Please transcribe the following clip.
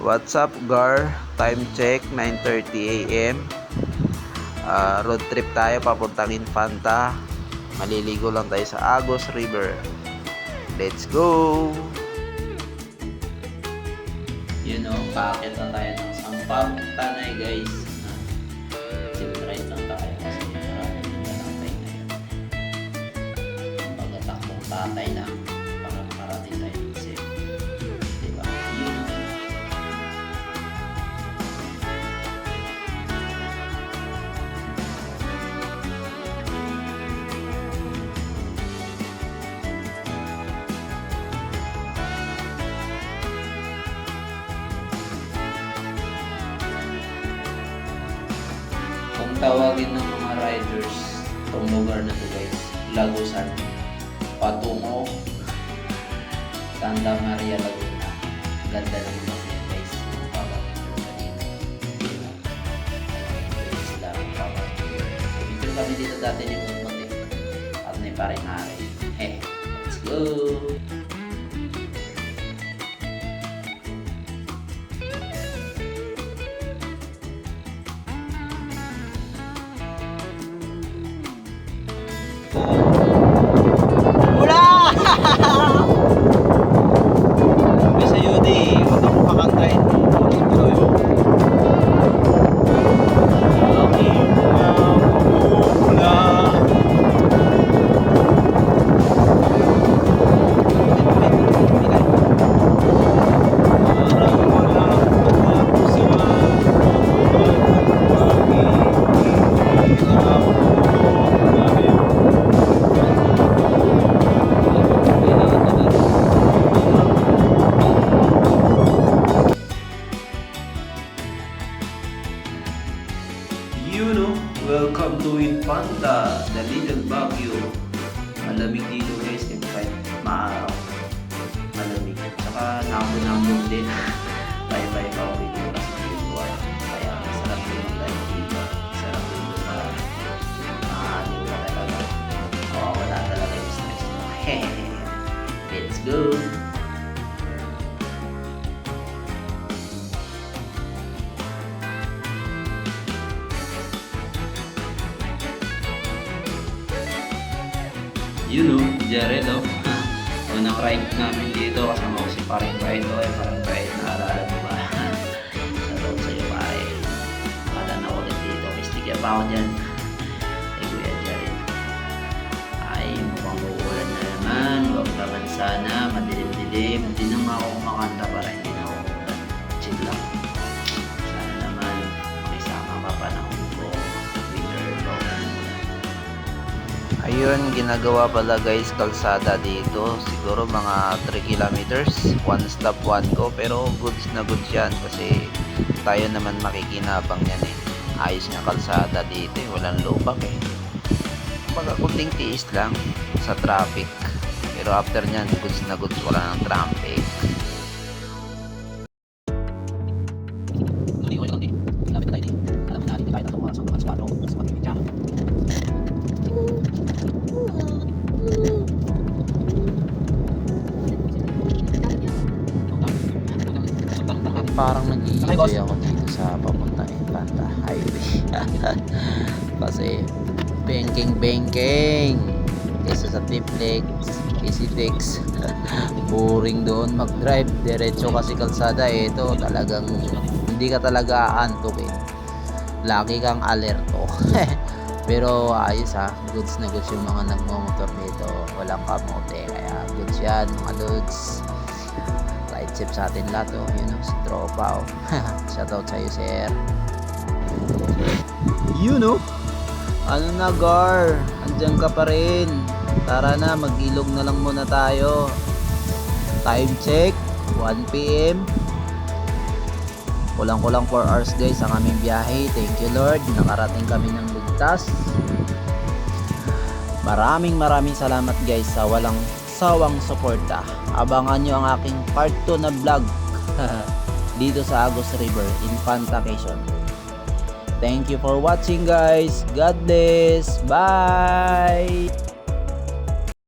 What's up, Gar? Time check, 9:30 AM. Road trip tayo papuntang Infanta. Maliligo lang tayo sa Agos River. Let's go! You know, paakit na tayo ng Sampag Tanay, guys. Chill ride lang tayo kasi marami din tatay ngayon. Pagkatakbong tatay lang para parating tayo safe. Diba? You know. Kung tawagin ng mga riders itong lugar na to, guys, Lagusan, patungo Santa Maria Laguna. Ganda ng lugar niya, guys. Picture kami dito dati ni Mutmut at ni Parimari. Let's go! Wala! Sabi sa Yudi, huwag kang makakantay. Pero yun. Aking mula. You know, welcome to Infanta, the little Baguio. Malamig dito, guys, kahit maaraw. Malamig. Saka nambon din. Bye-bye pa ako dito kasi dito. Kaya masarap yung life dito. Masarap yung lupa. Maaalim ka talaga. Wala talaga yung stress mo. Let's go! You know, Jared, oh. Unang ride namin dito, kasama ko si Paring Ride, oh. Paring Ride, naaalala mo ba? Shoutout sa'yo, pare. Nakala na ulit dito. Mistigya pa ako dyan. Kay Kuya Jared. Ay, mukhang uulan na naman. Huwag naman sana. Madilim-dilim. Hindi naman ako makanta para hindi na ako uulan. Chill lang. Sana naman makisama pa panahon ko. Winter long. Ayun, ginagawa pala, guys, kalsada dito. Siguro mga 3 kilometers. One stop, one go. Pero goods na goods yan kasi tayo naman makikinabang yan eh. Ayos nga kalsada dito eh. Walang lubak eh. Baga kunting tiis lang sa traffic. Pero after nyan, goods na goods. Wala ng traffic. Parang nag-i-enjoy ako dito sa papuntang Infanta Highway. Kasi banking kaysa sa Tiplex, EasyFlex. Boring doon mag-drive. Diretso kasi kalsada eh. Ito talagang hindi ka talaga aantukin. Lagi kang alerto. Pero ayos ha. Goods na goods yung mga nagmamotor dito. Walang kamote. Kaya goods yan mga dudes. Light chip sa atin lahat, oh. Yun, oh, si Tropa, oh. Shoutout sa'yo, sir. You know, ano na, Gar? Andyan ka pa rin. Tara na, mag-ilog na lang muna tayo. Time check, 1 PM. Kulang-kulang 4 hours, guys, ang aming biyahe. Thank you, Lord. Nakarating kami ng ligtas. Maraming salamat, guys, sa walang sawang suporta. Abangan nyo ang aking part 2 na vlog dito sa Agos River, Infanta Quezon. Thank you for watching, guys. God bless. Bye.